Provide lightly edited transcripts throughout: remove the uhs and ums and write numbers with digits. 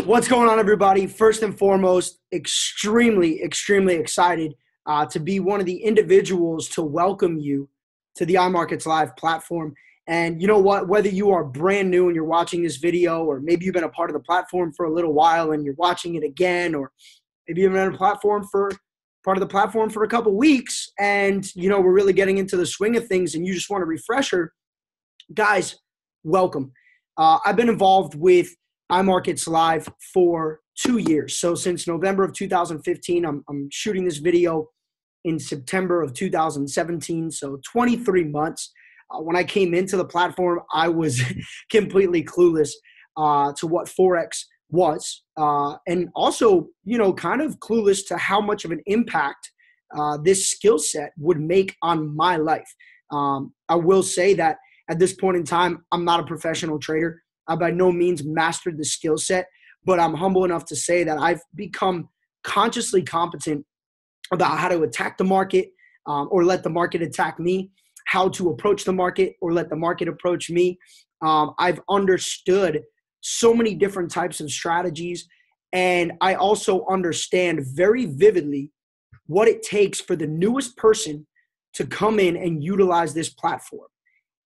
What's going on, everybody? First and foremost, extremely excited to be one of the individuals to welcome you to the iMarketsLive platform. And you know what? Whether you are brand new and you're watching this video, or maybe you've been a part of the platform for a little while and you're watching it again, or maybe you've been on a platform for part of the platform for a couple weeks, and we're really getting into the swing of things, and you just want a refresher, guys, welcome. I've been involved with iMarketsLive for 2 years. So since November of 2015, I'm shooting this video in September of 2017. So 23 months. When I came into the platform, I was completely clueless to what Forex was. And also, kind of clueless to how much of an impact this skill set would make on my life. I will say that at this point in time, I'm not a professional trader. I by no means mastered the skill set, but I'm humble enough to say that I've become consciously competent about how to attack the market or let the market attack me, how to approach the market or let the market approach me. I've understood so many different types of strategies, and I also understand very vividly what it takes for the newest person to come in and utilize this platform.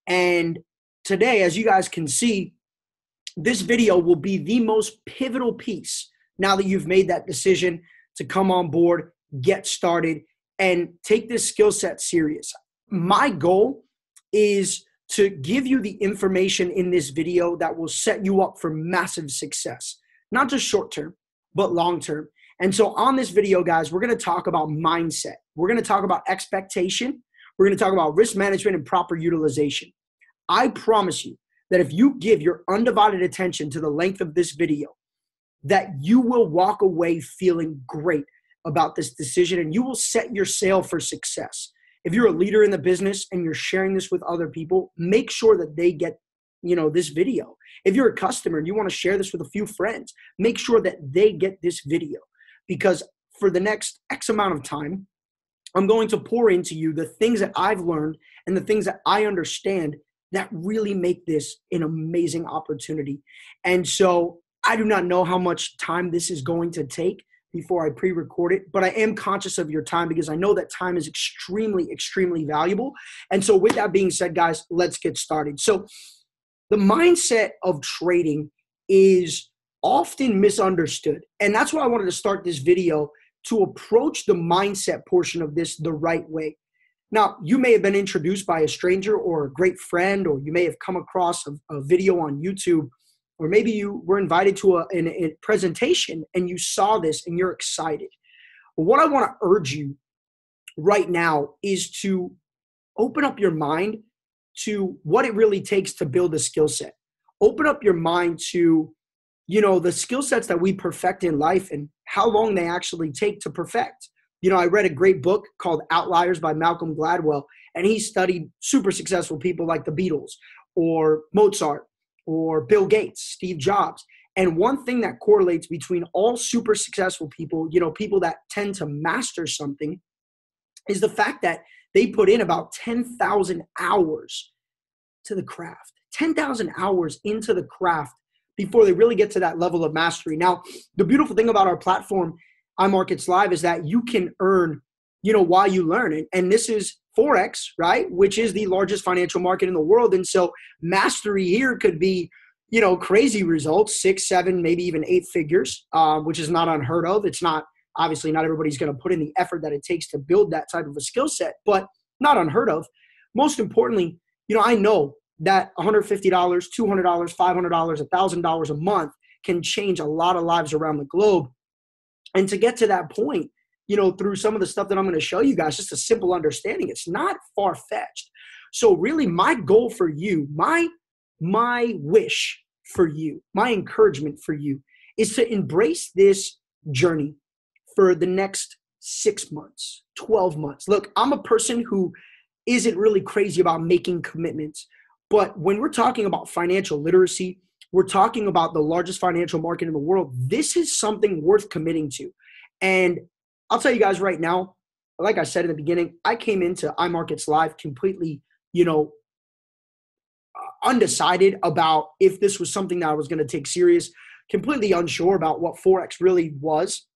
And today, as you guys can see, this video will be the most pivotal piece now that you've made that decision to come on board, get started, and take this skill set serious. My goal is to give you the information in this video that will set you up for massive success, not just short term, but long term. And so on this video, guys, we're going to talk about mindset. We're going to talk about expectation. We're going to talk about risk management and proper utilization. I promise you that if you give your undivided attention to the length of this video, that you will walk away feeling great about this decision, and you will set your sail for success. If you're a leader in the business and you're sharing this with other people, make sure that they get, this video. If you're a customer and you want to share this with a few friends, make sure that they get this video, because for the next X amount of time, I'm going to pour into you the things that I've learned and the things that I understand that really make this an amazing opportunity. And so I do not know how much time this is going to take before I pre-record it, but I am conscious of your time because I know that time is extremely valuable. And so with that being said, guys, let's get started. So the mindset of trading is often misunderstood. And that's why I wanted to start this video, to approach the mindset portion of this the right way. Now, you may have been introduced by a stranger or a great friend, or you may have come across a video on YouTube, or maybe you were invited to a presentation and you saw this and you're excited. But what I want to urge you right now is to open up your mind to what it really takes to build a skill set. Open up your mind to, the skill sets that we perfect in life and how long they actually take to perfect. I read a great book called Outliers by Malcolm Gladwell, and he studied super successful people like the Beatles or Mozart or Bill Gates, Steve Jobs. And one thing that correlates between all super successful people, people that tend to master something, is the fact that they put in about 10,000 hours to the craft, 10,000 hours into the craft before they really get to that level of mastery. Now, the beautiful thing about our platform, iMarketsLive, is that you can earn, while you learn. And this is Forex, right? Which is the largest financial market in the world. And so mastery here could be, crazy results, 6, 7, maybe even 8 figures, which is not unheard of. It's not, obviously not everybody's going to put in the effort that it takes to build that type of a skill set, but not unheard of. Most importantly, I know that $150, $200, $500, $1,000 a month can change a lot of lives around the globe. And to get to that point, through some of the stuff that I'm going to show you guys, just a simple understanding, it's not far-fetched. So really my goal for you, my wish for you, my encouragement for you is to embrace this journey for the next 6 months, 12 months. Look, I'm a person who isn't really crazy about making commitments, but when we're talking about financial literacy, we're talking about the largest financial market in the world. This is something worth committing to. And I'll tell you guys right now, like I said in the beginning, I came into iMarketsLive completely, undecided about if this was something that I was going to take serious. completely unsure about what Forex really was,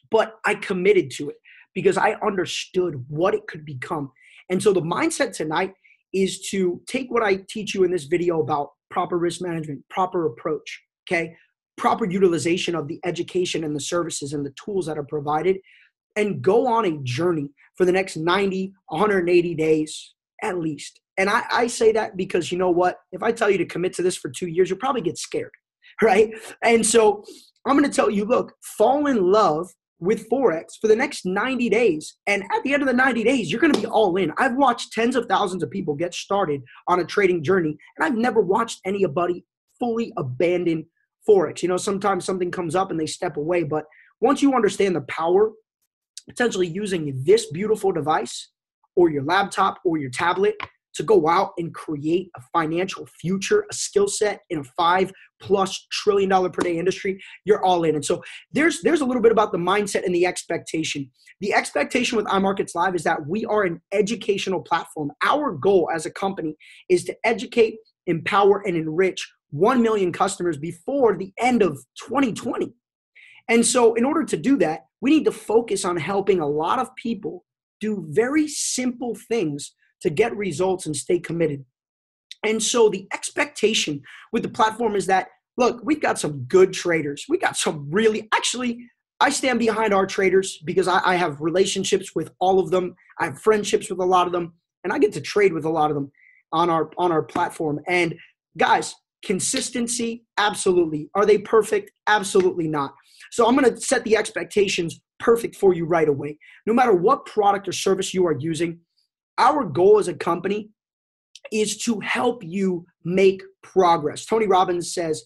but I committed to it because I understood what it could become. And so the mindset tonight is to take what I teach you in this video about proper risk management, proper approach, okay? Proper utilization of the education and the services and the tools that are provided, and go on a journey for the next 90, 180 days at least. And I say that because you know what? If I tell you to commit to this for 2 years, you'll probably get scared, right? And so I'm going to tell you, look, fall in love with Forex for the next 90 days. And at the end of the 90 days, you're going to be all in. I've watched tens of thousands of people get started on a trading journey, and I've never watched anybody fully abandon Forex. You know, sometimes something comes up and they step away, but once you understand the power, potentially using this beautiful device or your laptop or your tablet to go out and create a financial future, a skill set in a $5+ trillion per day industry, you're all in. And so there's a little bit about the mindset and the expectation. The expectation with ImarketsLive is that we are an educational platform. Our goal as a company is to educate, empower, and enrich 1 million customers before the end of 2020. And so in order to do that, we need to focus on helping a lot of people do very simple things to get results and stay committed. And so the expectation with the platform is that, look, we've got some good traders. We got some I stand behind our traders because I have relationships with all of them. I have friendships with a lot of them, and I get to trade with a lot of them on our platform. And guys, consistency, absolutely. Are they perfect? Absolutely not. So I'm going to set the expectations perfect for you right away. No matter what product or service you are using, our goal as a company is to help you make progress. Tony Robbins says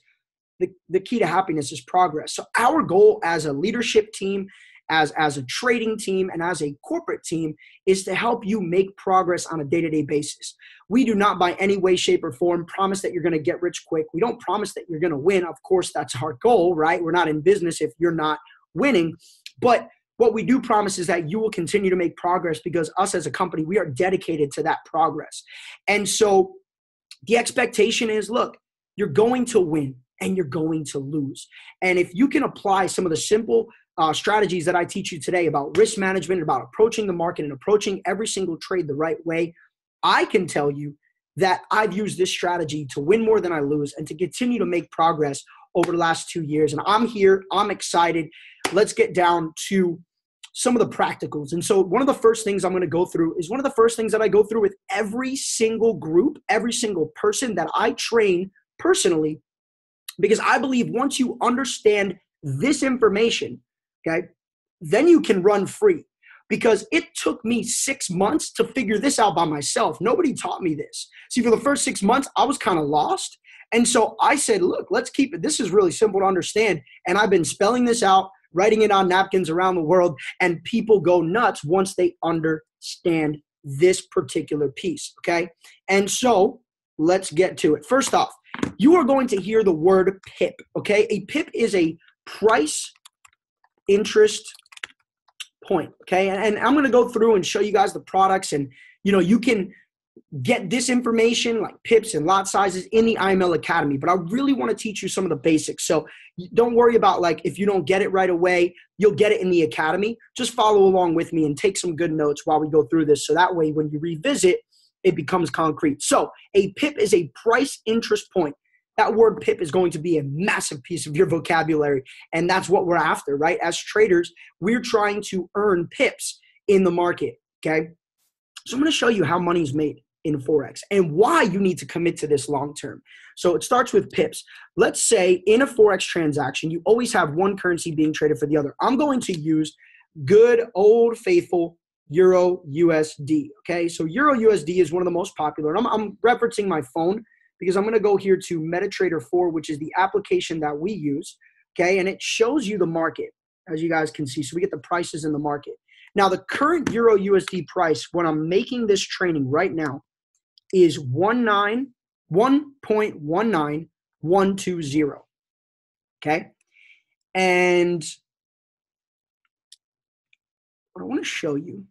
the key to happiness is progress. So our goal as a leadership team, as a trading team, and as a corporate team is to help you make progress on a day-to-day basis. We do not by any way, shape, or form promise that you're going to get rich quick. We don't promise that you're going to win. Of course, that's our goal, right? We're not in business if you're not winning. But what we do promise is that you will continue to make progress because us as a company, we are dedicated to that progress. And so the expectation is, look, you're going to win and you're going to lose. And if you can apply some of the simple strategies that I teach you today about risk management, about approaching the market and approaching every single trade the right way, I can tell you that I've used this strategy to win more than I lose and to continue to make progress over the last 2 years. And I'm here. I'm excited. Let's get down to some of the practicals. And so one of the first things I'm going to go through is one of the first things that I go through with every single group, every single person that I train personally, because I believe once you understand this information, okay, then you can run free. Because it took me 6 months to figure this out by myself. Nobody taught me this. See, for the first 6 months, I was kind of lost. And so I said, look, let's keep it. This is really simple to understand. And I've been spelling this out, writing it on napkins around the world, and people go nuts once they understand this particular piece, okay? And so let's get to it. First off, you are going to hear the word PIP, okay? A PIP is a price interest point, okay? And I'm going to go through and show you guys the products, and you can get this information like pips and lot sizes in the IML Academy, but I really want to teach you some of the basics. So don't worry about if you don't get it right away, you'll get it in the Academy. Just follow along with me and take some good notes while we go through this. So that way, when you revisit, it becomes concrete. So a PIP is a price interest point. That word PIP is going to be a massive piece of your vocabulary, and that's what we're after, right? As traders, we're trying to earn pips in the market, okay? So I'm going to show you how money's made in Forex and why you need to commit to this long term. So it starts with pips. Let's say in a Forex transaction, you always have one currency being traded for the other. I'm going to use good old faithful Euro USD, okay? So Euro USD is one of the most popular. And I'm referencing my phone because I'm going to go here to MetaTrader 4, which is the application that we use, okay? And it shows you the market, as you guys can see. So we get the prices in the market. Now, the current Euro USD price when I'm making this training right now is 1.19120, okay? And what I want to show you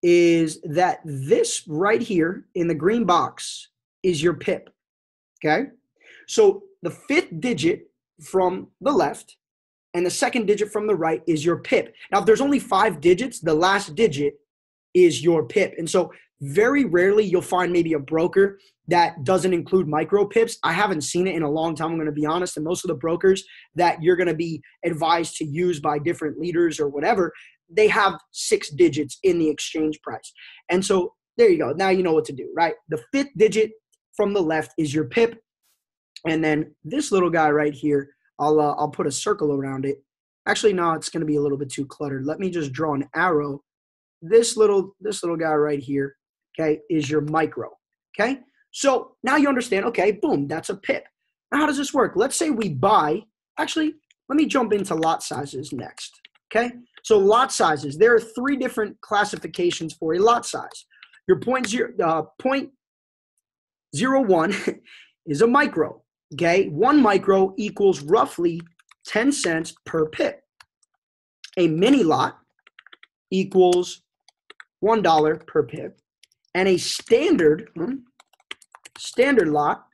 is that this right here in the green box is your PIP, okay? So the fifth digit from the left and the second digit from the right is your pip. Now, if there's only 5 digits, the last digit is your pip. And so very rarely you'll find maybe a broker that doesn't include micro pips. I haven't seen it in a long time, I'm going to be honest. And most of the brokers that you're going to be advised to use by different leaders or whatever, they have 6 digits in the exchange price. And so there you go. Now you know what to do, right? The 5th digit from the left is your pip. And then this little guy right here, I'll put a circle around it. Actually, no, it's going to be a little bit too cluttered. Let me just draw an arrow. This little guy right here, okay, is your micro, okay? So now you understand, okay, boom, that's a pip. Now how does this work? Let's say we buy, actually, let me jump into lot sizes next, okay? So lot sizes, there are 3 different classifications for a lot size. Your 0.01 is a micro, okay? 1 micro equals roughly 10 cents per pip. A mini lot equals $1 per pip, and a standard lot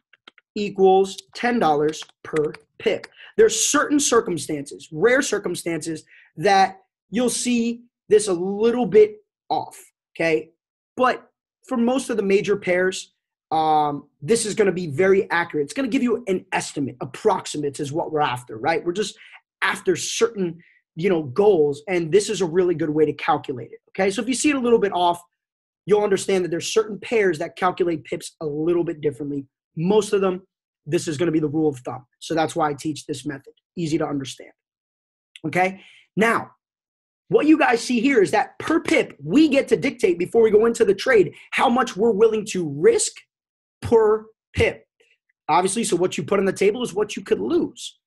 equals $10 per pip. There's certain circumstances, rare circumstances, that you'll see this a little bit off, okay? But for most of the major pairs, this is going to be very accurate. It's going to give you an estimate. Approximates is what we're after, right? We're just after certain goals, and this is a really good way to calculate it, okay? So if you see it a little bit off, you'll understand that there's certain pairs that calculate pips a little bit differently. Most of them, this is going to be the rule of thumb. So that's why I teach this method. Easy to understand, okay? Now, what you guys see here is that per pip, we get to dictate before we go into the trade how much we're willing to risk per pip. Obviously, so what you put on the table is what you could lose.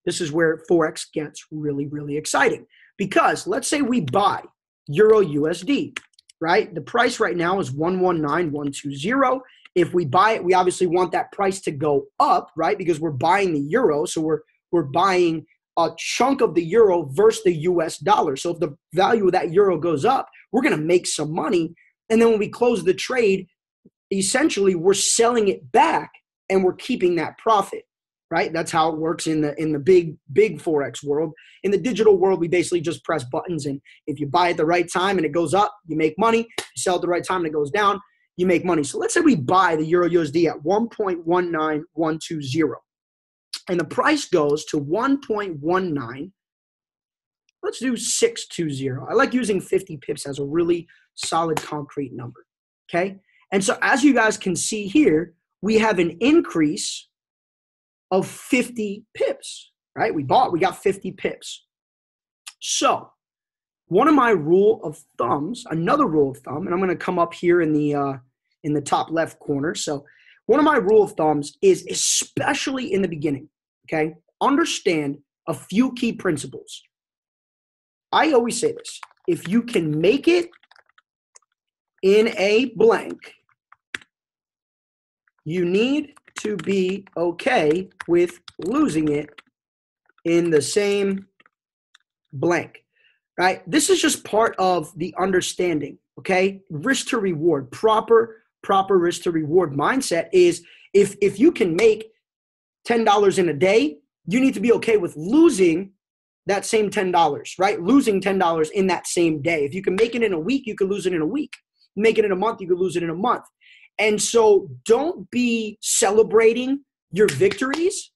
This is where Forex gets really, really exciting, because let's say we buy Euro USD, right? The price right now is 119,120. If we buy it, we obviously want that price to go up, right? Because we're buying the euro, so we're buying a chunk of the euro versus the US dollar. So if the value of that euro goes up, we're going to make some money. And then when we close the trade, essentially we're selling it back and we're keeping that profit. Right? That's how it works in the big Forex world. In the digital world, we basically just press buttons, and if you buy at the right time and it goes up, you make money. You sell at the right time and it goes down, you make money. So let's say we buy the Euro USD at 1.19120, and the price goes to 1.19. Let's do 620. I like using 50 pips as a really solid concrete number, okay? And so as you guys can see here, we have an increase of 50 pips, right? We got 50 pips. So one of my rule of thumbs, another rule of thumb, and I'm going to come up here in the top left corner. So one of my rule of thumbs is, especially in the beginning, okay, understand a few key principles. I always say this: if you can make it in a blank, you need to be okay with losing it in the same blank, right? This is just part of the understanding, okay? Risk to reward, proper risk to reward mindset is, if you can make $10 in a day, you need to be okay with losing that same $10, right? Losing $10 in that same day. If you can make it in a week, you can lose it in a week. Make it in a month, you could lose it in a month. And so don't be celebrating your victories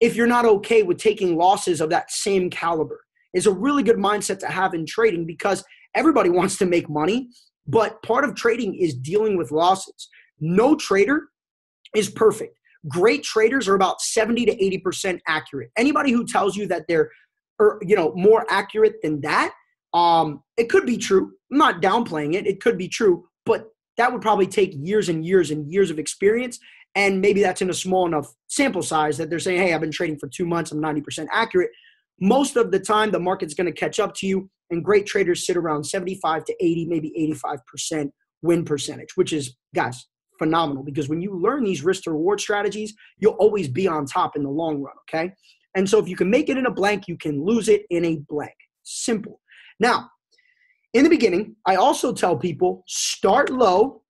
if you're not okay with taking losses of that same caliber. It's a really good mindset to have in trading, because everybody wants to make money, but part of trading is dealing with losses. No trader is perfect. Great traders are about 70 to 80% accurate. Anybody who tells you that they're more accurate than that, it could be true. I'm not downplaying it. It could be true, but that would probably take years and years and years of experience. And maybe that's in a small enough sample size that they're saying, hey, I've been trading for 2 months, I'm 90% accurate. Most of the time, the market's going to catch up to you, and great traders sit around 75 to 80, maybe 85% win percentage, which is, guys, phenomenal, because when you learn these risk to reward strategies, you'll always be on top in the long run, okay? And so if you can make it in a blank, you can lose it in a blank. Simple. Now, in the beginning, I also tell people, start low,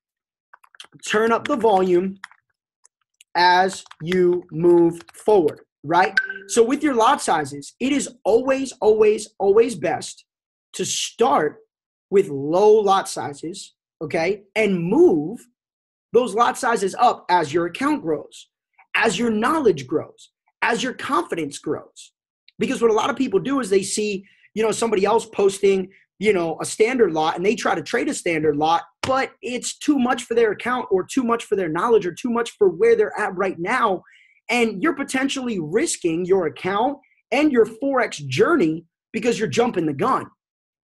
turn up the volume as you move forward, right? So with your lot sizes, it is always, always, always best to start with low lot sizes, okay, and move those lot sizes up as your account grows, as your knowledge grows, as your confidence grows. Because what a lot of people do is they see, somebody else posting, a standard lot, and they try to trade a standard lot, but it's too much for their account or too much for their knowledge or too much for where they're at right now. And you're potentially risking your account and your Forex journey because you're jumping the gun.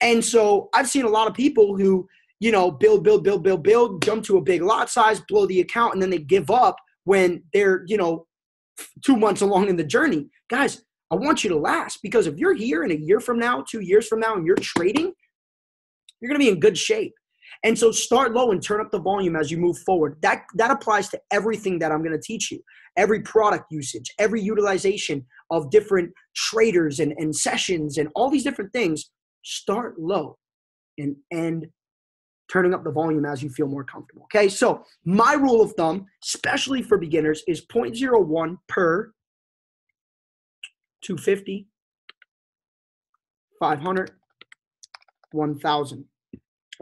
And so I've seen a lot of people who, build, jump to a big lot size, blow the account, and then they give up when they're, 2 months along in the journey. Guys, I want you to last, because if you're here in a year from now, 2 years from now, and you're trading, you're going to be in good shape. And so start low and turn up the volume as you move forward. That applies to everything that I'm going to teach you. Every product usage, every utilization of different traders and sessions and all these different things. Start low and end turning up the volume as you feel more comfortable. Okay, so my rule of thumb, especially for beginners, is 0.01 per 250, 500, 1,000.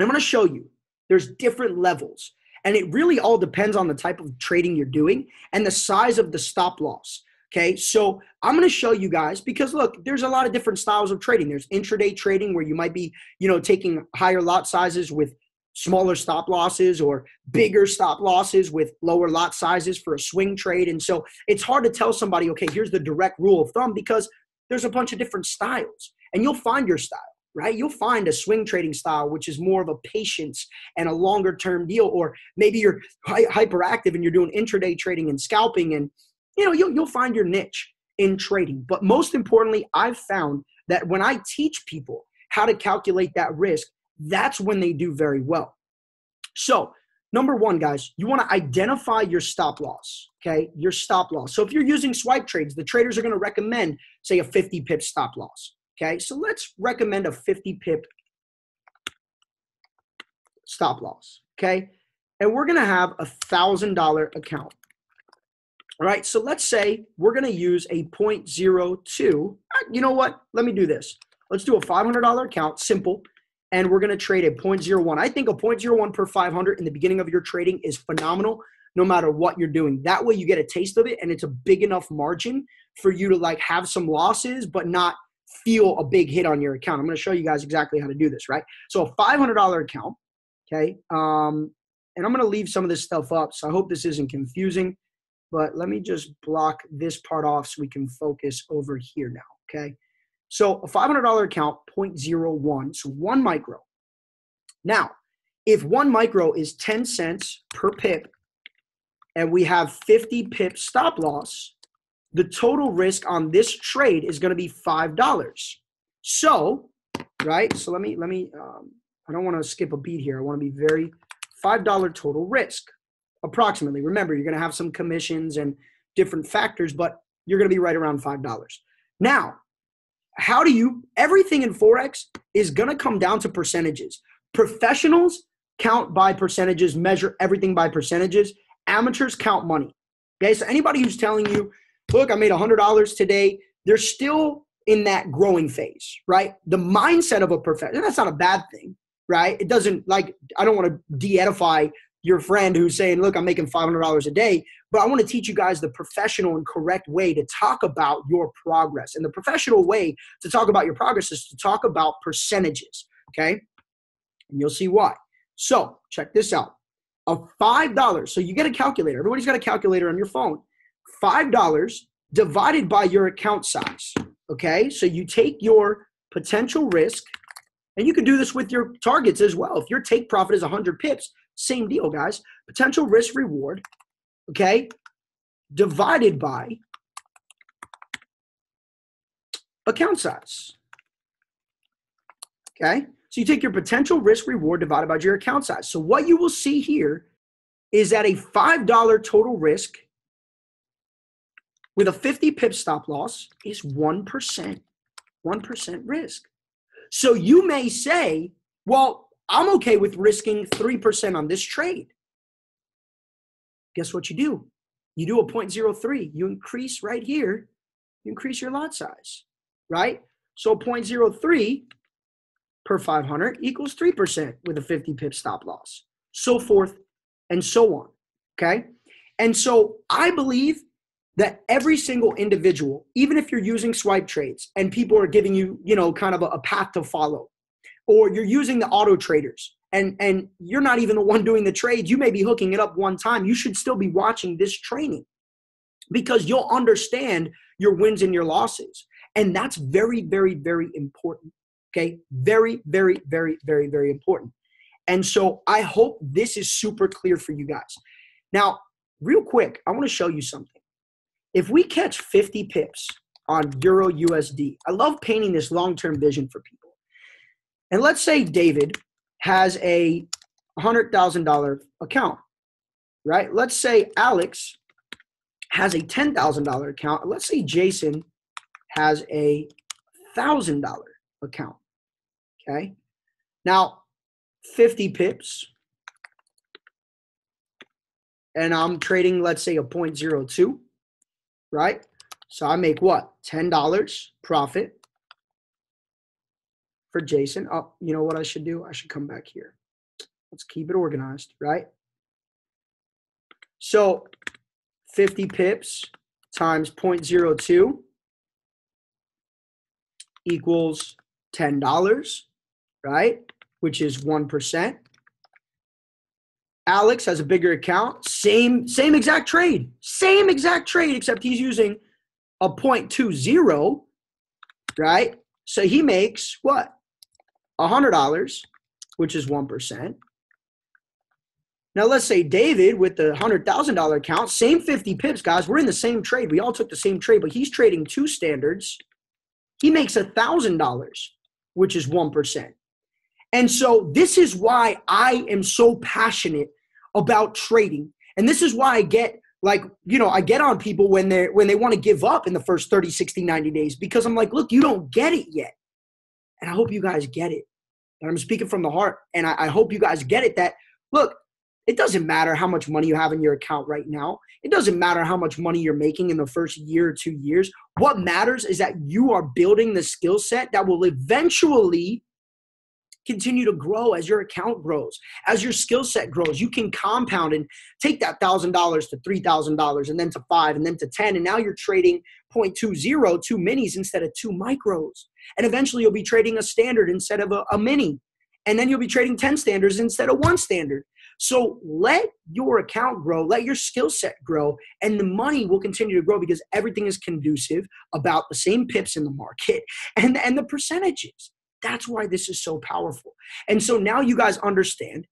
I'm going to show you there's different levels, and it really all depends on the type of trading you're doing and the size of the stop loss. Okay, so I'm going to show you guys, because look, there's a lot of different styles of trading. There's intraday trading where you might be, taking higher lot sizes with smaller stop losses, or bigger stop losses with lower lot sizes for a swing trade. And so it's hard to tell somebody, okay, here's the direct rule of thumb, because there's a bunch of different styles, and you'll find your style, right? You'll find a swing trading style, which is more of a patience and a longer term deal, or maybe you're hyperactive and you're doing intraday trading and scalping, and you'll find your niche in trading. But most importantly, I've found that when I teach people how to calculate that risk, that's when they do very well. So number one, guys, you want to identify your stop loss, okay? Your stop loss. So if you're using swipe trades, the traders are going to recommend, say, a 50 pip stop loss, okay? So let's recommend a 50 pip stop loss, okay? And we're going to have a $1,000 account. All right, so let's say we're going to use a 0.02. You know what? Let me do this. Let's do a $500 account, simple, and we're going to trade a 0.01. I think a 0.01 per 500 in the beginning of your trading is phenomenal, no matter what you're doing. That way you get a taste of it, and it's a big enough margin for you to have some losses but not feel a big hit on your account. I'm going to show you guys exactly how to do this, right? So a $500 account, okay? And I'm going to leave some of this stuff up, so I hope this isn't confusing. But let me just block this part off so we can focus over here now, okay? So a $500 account, 0.01, so 1 micro. Now, if 1 micro is 10 cents per pip and we have 50 pip stop loss, the total risk on this trade is going to be $5. So, right, so let me I don't want to skip a beat here. I want to be very $5 total risk. Approximately. Remember, you're going to have some commissions and different factors, but you're going to be right around $5. Now, everything in Forex is going to come down to percentages. Professionals count by percentages, measure everything by percentages. Amateurs count money. Okay, so anybody who's telling you, look, I made $100 today, they're still in that growing phase, right? The mindset of a professional, that's not a bad thing, right? It doesn't, I don't want to de-edify your friend who's saying, look, I'm making $500 a day, but I want to teach you guys the professional and correct way to talk about your progress. And the professional way to talk about your progress is to talk about percentages, okay? And you'll see why. So check this out. A $5, so you get a calculator. Everybody's got a calculator on your phone. $5 divided by your account size, okay? So you take your potential risk, and you can do this with your targets as well. If your take profit is 100 pips, same deal, guys. Potential risk reward, okay, divided by account size, okay? So you take your potential risk reward divided by your account size. So what you will see here is that a $5 total risk with a 50 pip stop loss is 1%, 1% risk. So you may say, well, I'm okay with risking 3% on this trade. Guess what you do? You do a 0.03. You increase right here you increase your lot size, right? So 0.03 per 500 equals 3% with a 50 pip stop loss, so forth and so on, okay? And so I believe that every single individual, even if you're using swipe trades and people are giving you, kind of a path to follow, or you're using the auto traders and you're not even the one doing the trades, you may be hooking it up one time, you should still be watching this training because you'll understand your wins and your losses. And that's very, very, very important. Okay. Very, very, very, very, very important. And so I hope this is super clear for you guys. Now, real quick, I want to show you something. If we catch 50 pips on Euro USD, I love painting this long-term vision for people. And let's say David has a $100,000 account, right? Let's say Alex has a $10,000 account. Let's say Jason has a $1,000 account, okay? Now, 50 pips, and I'm trading, let's say, a 0.02, right? So I make what? $10 profit for Jason. Oh, you know what I should do? I should come back here. Let's keep it organized, right? So 50 pips times 0.02 equals $10, right? Which is 1%. Alex has a bigger account, same exact trade, except he's using a 0.20, right? So he makes what? $100, which is 1%. Now let's say David with the $100,000 account, same 50 pips, guys. We're in the same trade. We all took the same trade, but he's trading two standards. He makes $1,000, which is 1%. And so this is why I am so passionate about trading. And this is why I get I get on people when they want to give up in the first 30, 60, 90 days, because I'm like, look, you don't get it yet. And I hope you guys get it. And I'm speaking from the heart. And I hope you guys get it that, look, it doesn't matter how much money you have in your account right now. It doesn't matter how much money you're making in the first year or 2 years. What matters is that you are building the skill set that will eventually continue to grow as your account grows, as your skill set grows. You can compound and take that $1,000 to $3,000 and then to 5 and then to 10. And now you're trading 0.20, 2 minis instead of 2 micros. And eventually you'll be trading a standard instead of a mini. And then you'll be trading 10 standards instead of 1 standard. So let your account grow, let your skill set grow, and the money will continue to grow because everything is conducive about the same pips in the market and the percentages. That's why this is so powerful. And so now you guys understand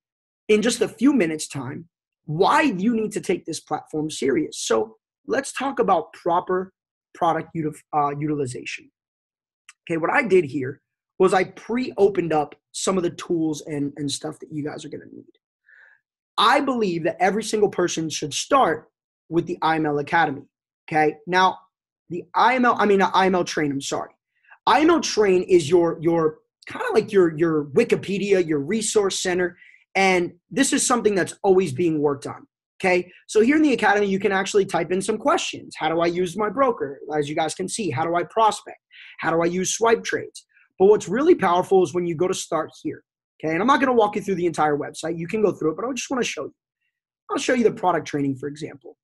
in just a few minutes time why you need to take this platform serious. So let's talk about proper product utilization. Okay, what I did here was I pre-opened up some of the tools and stuff that you guys are going to need. I believe that every single person should start with the IML Academy. Okay, now the IML Train, I'm sorry. IML Train is your kind of like your Wikipedia, your resource center, and this is something that's always being worked on. Okay, so here in the Academy, you can actually type in some questions. How do I use my broker? As you guys can see, how do I prospect? How do I use swipe trades? But what's really powerful is when you go to start here. Okay, and I'm not going to walk you through the entire website. You can go through it, but I just want to show you. I'll show you the product training, for example.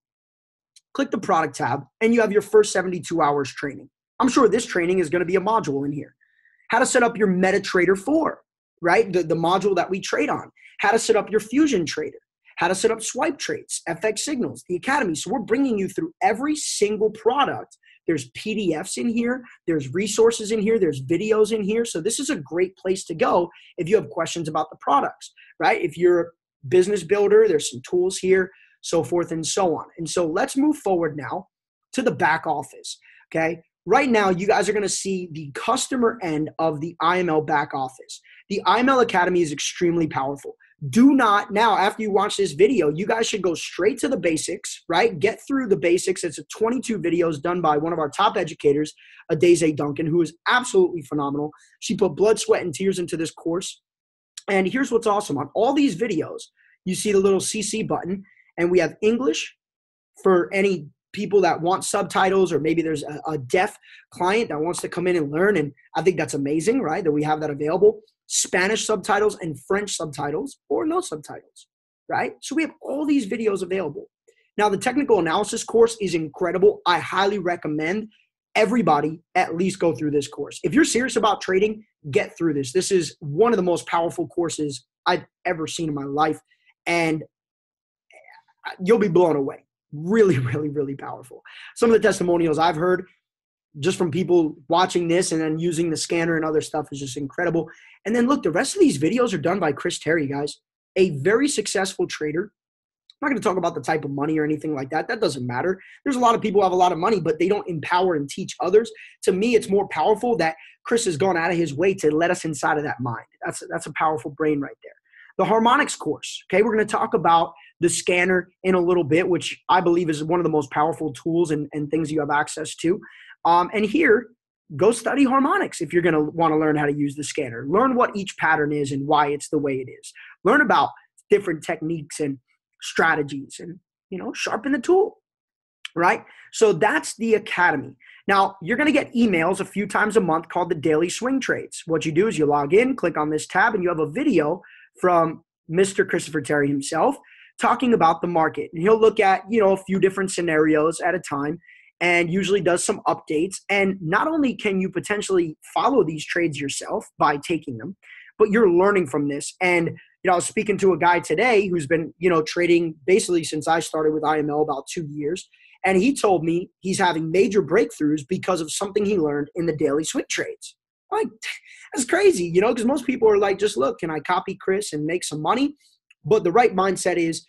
Click the product tab, and you have your first 72 hours training. I'm sure this training is going to be a module in here. How to set up your MetaTrader 4, right? The module that we trade on. How to set up your Fusion Trader. How to set up swipe trades, FX signals, the Academy. So we're bringing you through every single product. There's PDFs in here. There's resources in here. There's videos in here. So this is a great place to go if you have questions about the products, right? If you're a business builder, there's some tools here, so forth and so on. And so let's move forward now to the back office, okay? Right now, you guys are going to see the customer end of the IML back office. The IML Academy is extremely powerful. Do not, now after you watch this video, you guys should go straight to the basics, right? Get through the basics. It's a 22 videos done by one of our top educators, Adeze Duncan, who is absolutely phenomenal. She put blood, sweat, and tears into this course. And here's what's awesome. On all these videos, you see the little CC button, and we have English for any people that want subtitles, or maybe there's a deaf client that wants to come in and learn. And I think that's amazing, right, that we have that available. Spanish subtitles and French subtitles, or no subtitles, right? So we have all these videos available. Now, the technical analysis course is incredible. I highly recommend everybody at least go through this course. If you're serious about trading, get through this. This is one of the most powerful courses I've ever seen in my life, and you'll be blown away. Really, really, really powerful. Some of the testimonials I've heard just from people watching this and then using the scanner and other stuff is just incredible. And then look, the rest of these videos are done by Chris Terry, guys, a very successful trader. I'm not going to talk about the type of money or anything like that. That doesn't matter. There's a lot of people who have a lot of money, but they don't empower and teach others. To me, it's more powerful that Chris has gone out of his way to let us inside of that mind. That's a powerful brain right there. The Harmonics course, okay, we're going to talk about the scanner in a little bit, which I believe is one of the most powerful tools and things you have access to. And here, go study harmonics if you're going to want to learn how to use the scanner. Learn what each pattern is and why it's the way it is. Learn about different techniques and strategies and, sharpen the tool, right? So that's the academy. Now, you're going to get emails a few times a month called the Daily Swing Trades. What you do is you log in, click on this tab, and you have a video from Mr. Christopher Terry himself talking about the market. And he'll look at, a few different scenarios at a time and usually does some updates. And not only can you potentially follow these trades yourself by taking them, but you're learning from this. And, I was speaking to a guy today who's been, trading basically since I started with IML about 2 years. And he told me he's having major breakthroughs because of something he learned in the daily swing trades. Like, that's crazy, because most people are like, just look, can I copy Chris and make some money? But the right mindset is,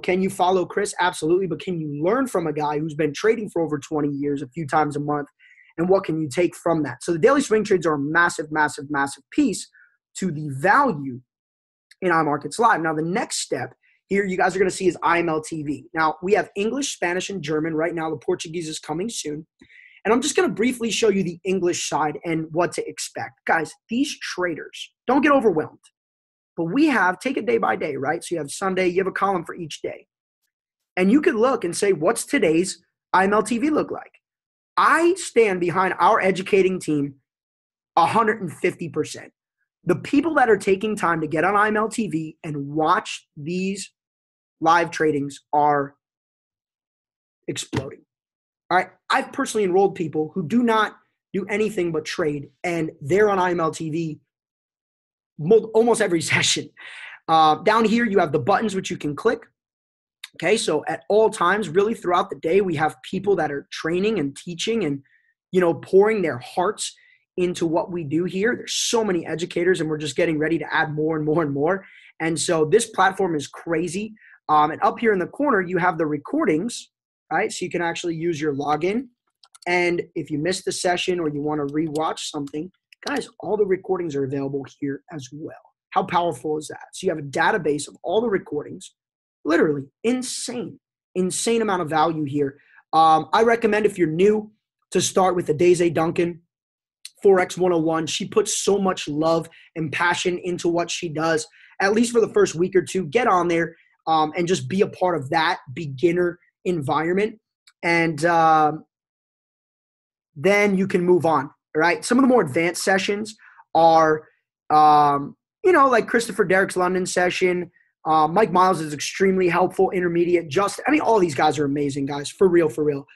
can you follow Chris? Absolutely. But can you learn from a guy who's been trading for over 20 years, a few times a month? And what can you take from that? So the daily swing trades are a massive, massive, massive piece to the value in ImarketsLive. Now, the next step here you guys are going to see is IML TV. Now, we have English, Spanish, and German. Right now, the Portuguese is coming soon. And I'm just going to briefly show you the English side and what to expect. Guys, these traders, don't get overwhelmed. But take it day by day, right? So you have Sunday, you have a column for each day. And you could look and say, what's today's IML TV look like? I stand behind our educating team 150%. The people that are taking time to get on IML TV and watch these live tradings are exploding. All right. I've personally enrolled people who do not do anything but trade, and they're on IML TV almost every session. Down here, you have the buttons which you can click. Okay. So at all times, really throughout the day, we have people that are training and teaching and, pouring their hearts into what we do here. There's so many educators, and we're just getting ready to add more and more and more. And so this platform is crazy. And up here in the corner, you have the recordings, right? So you can actually use your login. And if you missed the session or you want to rewatch something, guys, all the recordings are available here as well. How powerful is that? So you have a database of all the recordings. Literally insane amount of value here. I recommend, if you're new, to start with the Daisy Duncan Forex 101. She puts so much love and passion into what she does. At least for the first week or two, get on there and just be a part of that beginner environment. And then you can move on, all right? Some of the more advanced sessions are, like Christopher Derrick's London session. Mike Miles is extremely helpful, intermediate. All these guys are amazing, guys, for real, for real.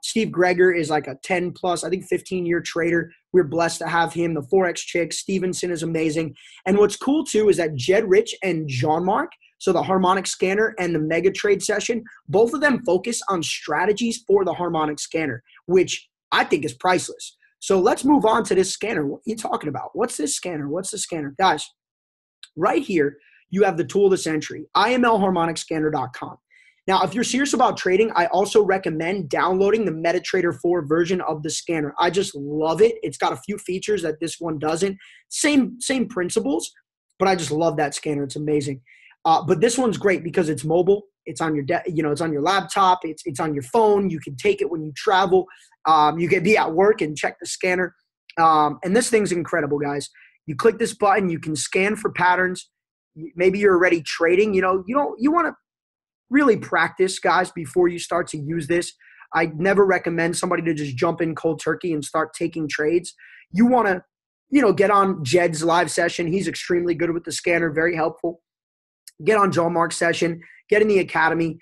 Steve Greger is like a 10 plus, I think 15-year trader. We're blessed to have him. The Forex chick, Stevenson, is amazing. And what's cool too is that Jed Rich and Jean-Marc, so the Harmonic Scanner and the Mega Trade session, both of them focus on strategies for the Harmonic Scanner, which I think is priceless. So let's move on to this scanner. What are you talking about? What's this scanner? What's the scanner? Guys, right here, you have the tool of the century, IMLHarmonicScanner.com. Now, if you're serious about trading, I also recommend downloading the MetaTrader 4 version of the scanner. I just love it. It's got a few features that this one doesn't. Same principles, but I just love that scanner. It's amazing. But this one's great because it's mobile. It's on your it's on your laptop. It's on your phone. You can take it when you travel. You can be at work and check the scanner. And this thing's incredible, guys. You click this button, you can scan for patterns. Maybe you're already trading. You want to really practice, guys, before you start to use this. I never recommend somebody to just jump in cold turkey and start taking trades. You want to, get on Jed's live session. He's extremely good with the scanner, very helpful. Get on Joe Mark's session, get in the academy.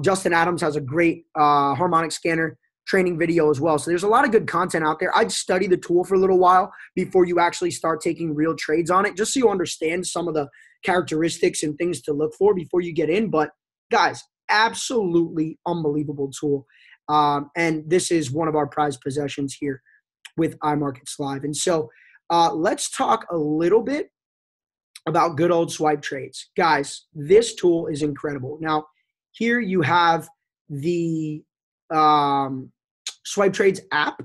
Justin Adams has a great Harmonic Scanner training video as well. So there's a lot of good content out there. I'd study the tool for a little while before you actually start taking real trades on it, just so you understand some of the characteristics and things to look for before you get in. But guys, absolutely unbelievable tool. And this is one of our prized possessions here with ImarketsLive. And so let's talk a little bit about good old swipe trades. Guys, this tool is incredible. Now, here you have the Swipe Trades app,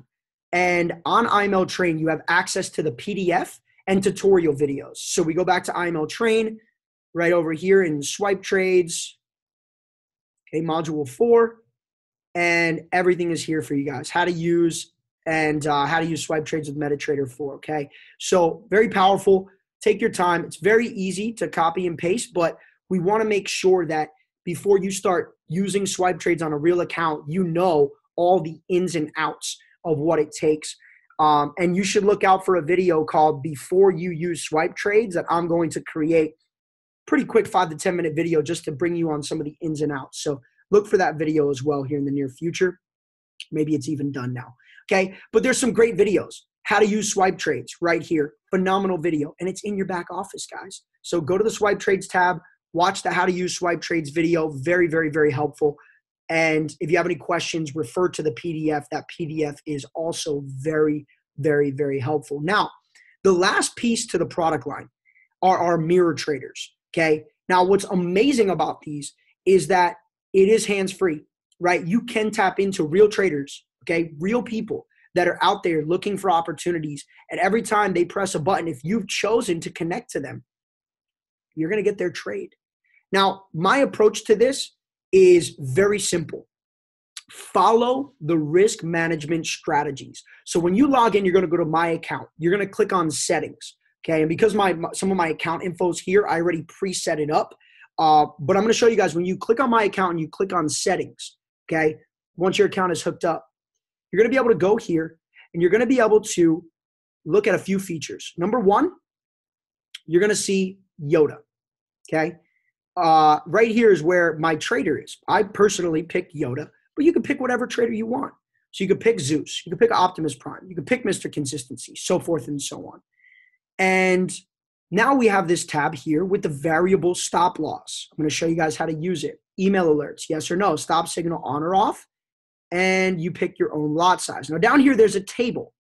and on IML Train, you have access to the PDF and tutorial videos. So we go back to IML Train right over here in Swipe Trades, okay, module 4, and everything is here for you guys. How to use Swipe Trades with MetaTrader 4, okay? So very powerful. Take your time. It's very easy to copy and paste, but we want to make sure that before you start using Swipe Trades on a real account, you know all the ins and outs of what it takes. And you should look out for a video called Before You Use Swipe Trades that I'm going to create. Pretty quick 5 to 10 minute video just to bring you on some of the ins and outs. So look for that video as well here in the near future. Maybe it's even done now. Okay, but there's some great videos. How to use Swipe Trades right here. Phenomenal video. And it's in your back office, guys. So go to the Swipe Trades tab. Watch the How to Use Swipe Trades video. Very, very, very helpful. And if you have any questions, refer to the PDF. That PDF is also very, very, very helpful. Now, the last piece to the product line are our mirror traders, okay? Now, what's amazing about these is that it is hands-free, right? You can tap into real traders, okay? Real people that are out there looking for opportunities. And every time they press a button, if you've chosen to connect to them, you're going to get their trade. Now, my approach to this is very simple. Follow the risk management strategies. So when you log in, you're going to go to My Account. You're going to click on Settings, okay? And because some of my account info is here, I already preset it up. But I'm going to show you guys, when you click on My Account and you click on Settings, okay, once your account is hooked up, you're going to be able to go here and you're going to be able to look at a few features. Number one, you're going to see Yoda, okay? Right here is where my trader is. I personally picked Yoda, but you can pick whatever trader you want. So you could pick Zeus, you could pick Optimus Prime, you could pick Mr. Consistency, so forth and so on. And now we have this tab here with the variable stop loss. I'm going to show you guys how to use it. Email alerts, yes or no, stop signal on or off, and you pick your own lot size. Now down here, there's a table,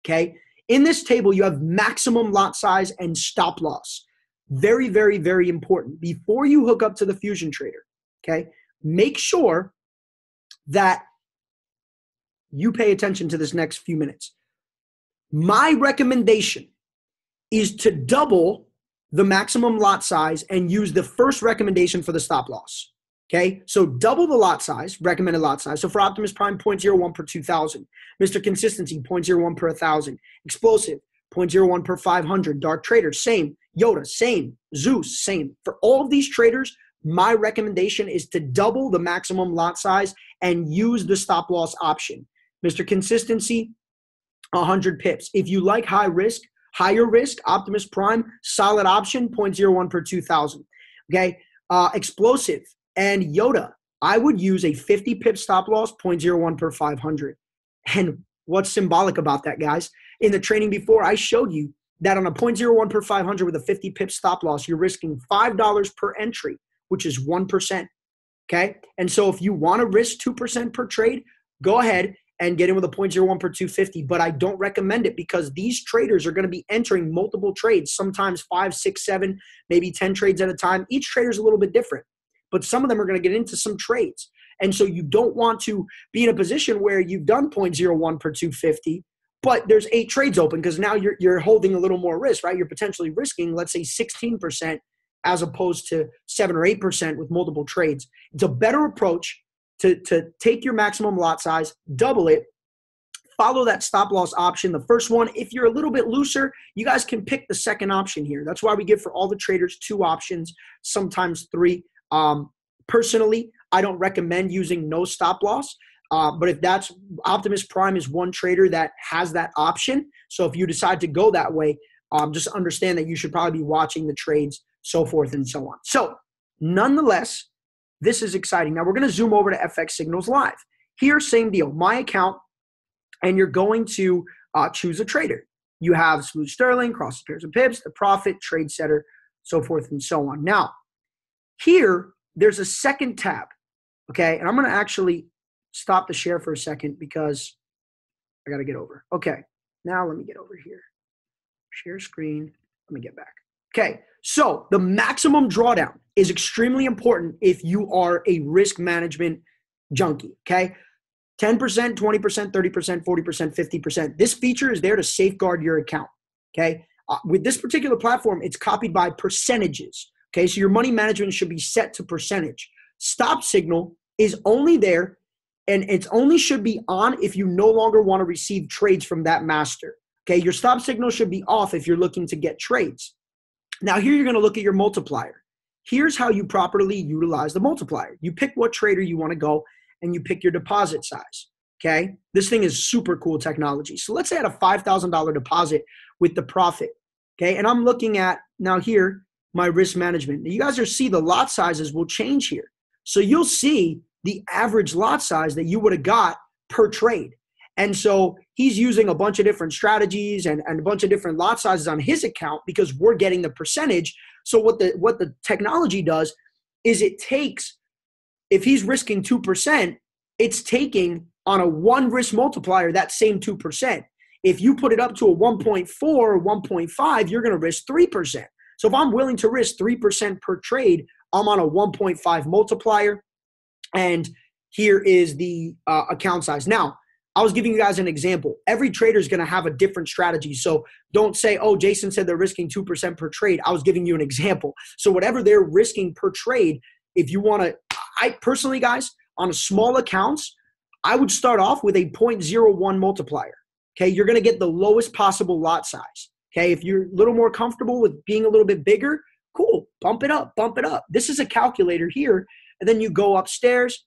okay? In this table, you have maximum lot size and stop loss. Very, very, very important. Before you hook up to the Fusion Trader, okay, make sure that you pay attention to this next few minutes. My recommendation is to double the maximum lot size and use the first recommendation for the stop loss. Okay, so double the lot size, recommended lot size. So for Optimus Prime, 0.01 per 2,000. Mr. Consistency, 0.01 per 1,000. Explosive, 0.01 per 500. Dark Trader, same. Yoda, same. Zeus, same. For all of these traders, my recommendation is to double the maximum lot size and use the stop loss option. Mr. Consistency, 100 pips. If you like higher risk, Optimus Prime, solid option, 0.01 per 2,000. Okay, Explosive and Yoda, I would use a 50 pip stop loss, 0.01 per 500. And what's symbolic about that, guys? In the training before, I showed you that on a 0.01 per 500 with a 50 pip stop loss, you're risking $5 per entry, which is 1%. Okay, and so if you want to risk 2% per trade, go ahead and get in with a 0.01 per 250, but I don't recommend it because these traders are going to be entering multiple trades, sometimes 5, 6, 7, maybe 10 trades at a time. Each trader is a little bit different, but some of them are going to get into some trades. And so you don't want to be in a position where you've done 0.01 per 250, but there's 8 trades open because now you're holding a little more risk, right? You're potentially risking, let's say, 16% as opposed to 7 or 8% with multiple trades. It's a better approach to take your maximum lot size, double it, follow that stop loss option, the first one. If you're a little bit looser, you guys can pick the second option here. That's why we give for all the traders 2 options, sometimes 3. Personally, I don't recommend using no stop loss. But if that's Optimus Prime is one trader that has that option. So if you decide to go that way, just understand that you should probably be watching the trades, so forth and so on. So nonetheless, this is exciting. Now we're going to zoom over to FX Signals Live. Here, same deal, my account, and you're going to choose a trader. You have Smooth Sterling, Cross Pairs and Pips, the Profit, Trade Setter, so forth and so on. Now, here, there's a second tab, okay? And I'm going to actually stop the share for a second because I got to get over. Okay, now let me get over here. Share screen. Let me get back. Okay, so the maximum drawdown is extremely important if you are a risk management junkie, okay? 10%, 20%, 30%, 40%, 50%. This feature is there to safeguard your account, okay? With this particular platform, it's copied by percentages, okay? So your money management should be set to percentage. Stop signal is only there, and it only should be on if you no longer want to receive trades from that master, okay? Your stop signal should be off if you're looking to get trades. Now, here you're going to look at your multiplier. Here's how you properly utilize the multiplier. You pick what trader you want to go, and you pick your deposit size, okay? This thing is super cool technology. So let's say I had a $5,000 deposit with the Profit, okay? And I'm looking at, now here, my risk management. Now you guys will see the lot sizes will change here. So you'll see the average lot size that you would have got per trade. And so he's using a bunch of different strategies and a bunch of different lot sizes on his account because we're getting the percentage. So what the technology does is it takes, if he's risking 2%, it's taking on a one risk multiplier that same 2%. If you put it up to a 1.4 or 1.5, you're going to risk 3%. So if I'm willing to risk 3% per trade, I'm on a 1.5 multiplier. And here is the account size. Now, I was giving you guys an example. Every trader is going to have a different strategy. So don't say, oh, Jason said they're risking 2% per trade. I was giving you an example. So whatever they're risking per trade, if you want to, I personally, guys, on small accounts, I would start off with a 0.01 multiplier. Okay, you're going to get the lowest possible lot size. Okay, if you're a little more comfortable with being a little bit bigger, cool, bump it up, bump it up. This is a calculator here, and then you go upstairs,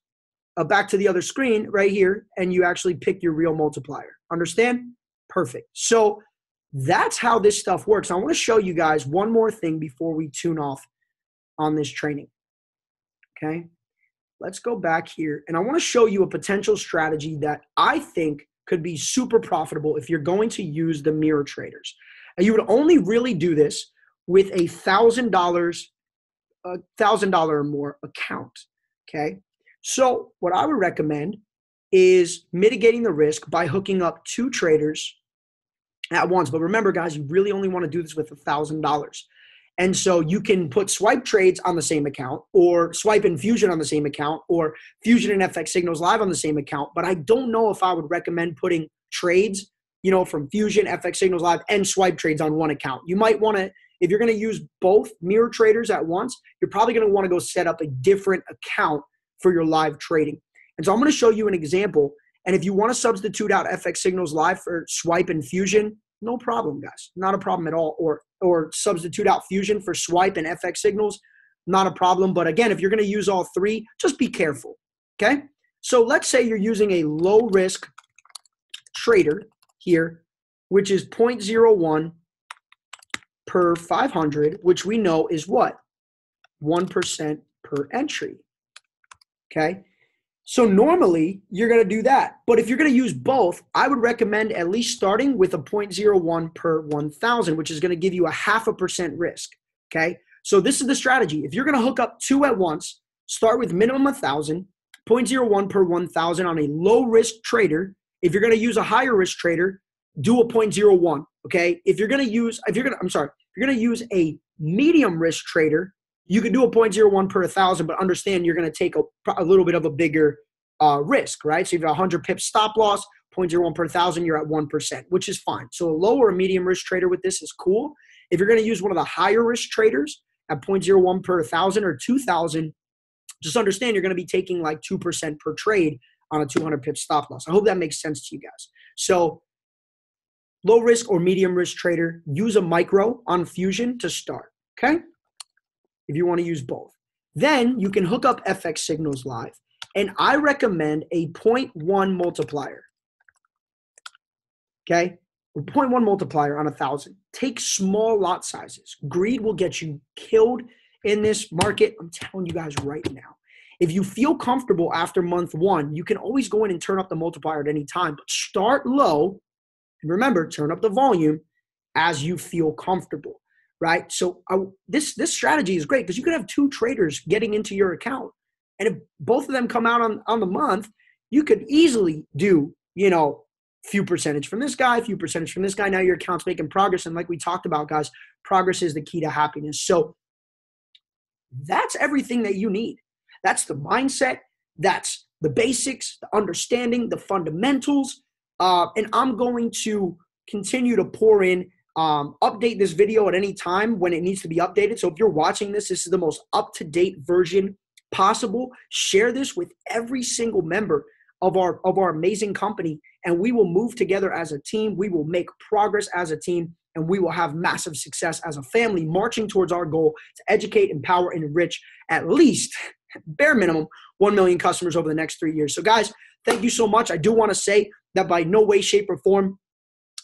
back to the other screen right here, and you actually pick your real multiplier. Understand? Perfect. So that's how this stuff works. I want to show you guys one more thing before we tune off on this training. Okay, let's go back here, and I want to show you a potential strategy that I think could be super profitable if you're going to use the mirror traders. And you would only really do this with a $1,000 or more account, okay? So what I would recommend is mitigating the risk by hooking up 2 traders at once. But remember, guys, you really only want to do this with $1,000. And so you can put swipe trades on the same account, or swipe and fusion on the same account, or fusion and FX Signals Live on the same account. But I don't know if I would recommend putting trades, you know, from fusion, FX Signals Live, and swipe trades on one account. You might want to, if you're going to use both mirror traders at once, you're probably going to want to go set up a different account for your live trading. And so I'm going to show you an example. And if you want to substitute out FX Signals Live for swipe and fusion, no problem, guys. Not a problem at all. Or substitute out fusion for swipe and FX Signals, not a problem. But again, if you're going to use all 3, just be careful, okay? So let's say you're using a low-risk trader here, which is 0.01 per 500, which we know is what? 1% per entry, okay? So normally you're going to do that. But if you're going to use both, I would recommend at least starting with a 0.01 per 1,000, which is going to give you a 0.5% risk, okay? So this is the strategy. If you're going to hook up 2 at once, start with minimum 1,000, 0.01 per 1,000 on a low-risk trader. If you're going to use a higher-risk trader, do a 0.01, okay? If you're going to use a medium-risk trader, you can do a 0.01 per 1,000, but understand you're going to take a little bit of a bigger risk, right? So if you have 100 pips stop loss, 0.01 per 1,000, you're at 1%, which is fine. So a low or a medium risk trader with this is cool. If you're going to use one of the higher risk traders at 0.01 per 1,000 or 2,000, just understand you're going to be taking like 2% per trade on a 200 pip stop loss. I hope that makes sense to you guys. So low risk or medium risk trader, use a micro on Fusion to start, okay? If you want to use both. Then you can hook up FX Signals Live And I recommend a 0.1 multiplier. Okay? A 0.1 multiplier on 1,000. Take small lot sizes. Greed will get you killed in this market. I'm telling you guys right now. If you feel comfortable after month 1, you can always go in and turn up the multiplier at any time. But start low. And remember, turn up the volume as you feel comfortable, right? So this strategy is great because you could have 2 traders getting into your account. And if both of them come out on the month, you could easily do, few percentage from this guy, few percentage from this guy. Now your account's making progress. And like we talked about, guys, progress is the key to happiness. So that's everything that you need. That's the mindset. That's the basics, the understanding, the fundamentals. And I'm going to continue to pour in, update this video at any time when it needs to be updated. So if you're watching this, this is the most up-to-date version possible. Share this with every single member of our amazing company, and we will move together as a team. We will make progress as a team, and we will have massive success as a family, marching towards our goal to educate, empower, and enrich at least, bare minimum, 1 million customers over the next 3 years. So guys, thank you so much. I do want to say that by no way, shape, or form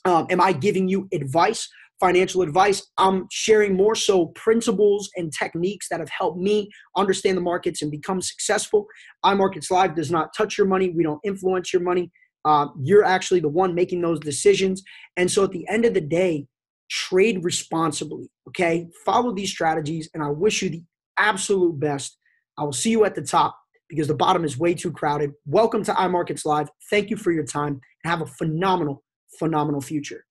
am I giving you advice, financial advice. I'm sharing more so principles and techniques that have helped me understand the markets and become successful. ImarketsLive does not touch your money. We don't influence your money. You're actually the one making those decisions. And so at the end of the day, trade responsibly, okay? Follow these strategies, and I wish you the absolute best. I will see you at the top because the bottom is way too crowded. Welcome to iMarketsLive. Thank you for your time, and have a phenomenal future.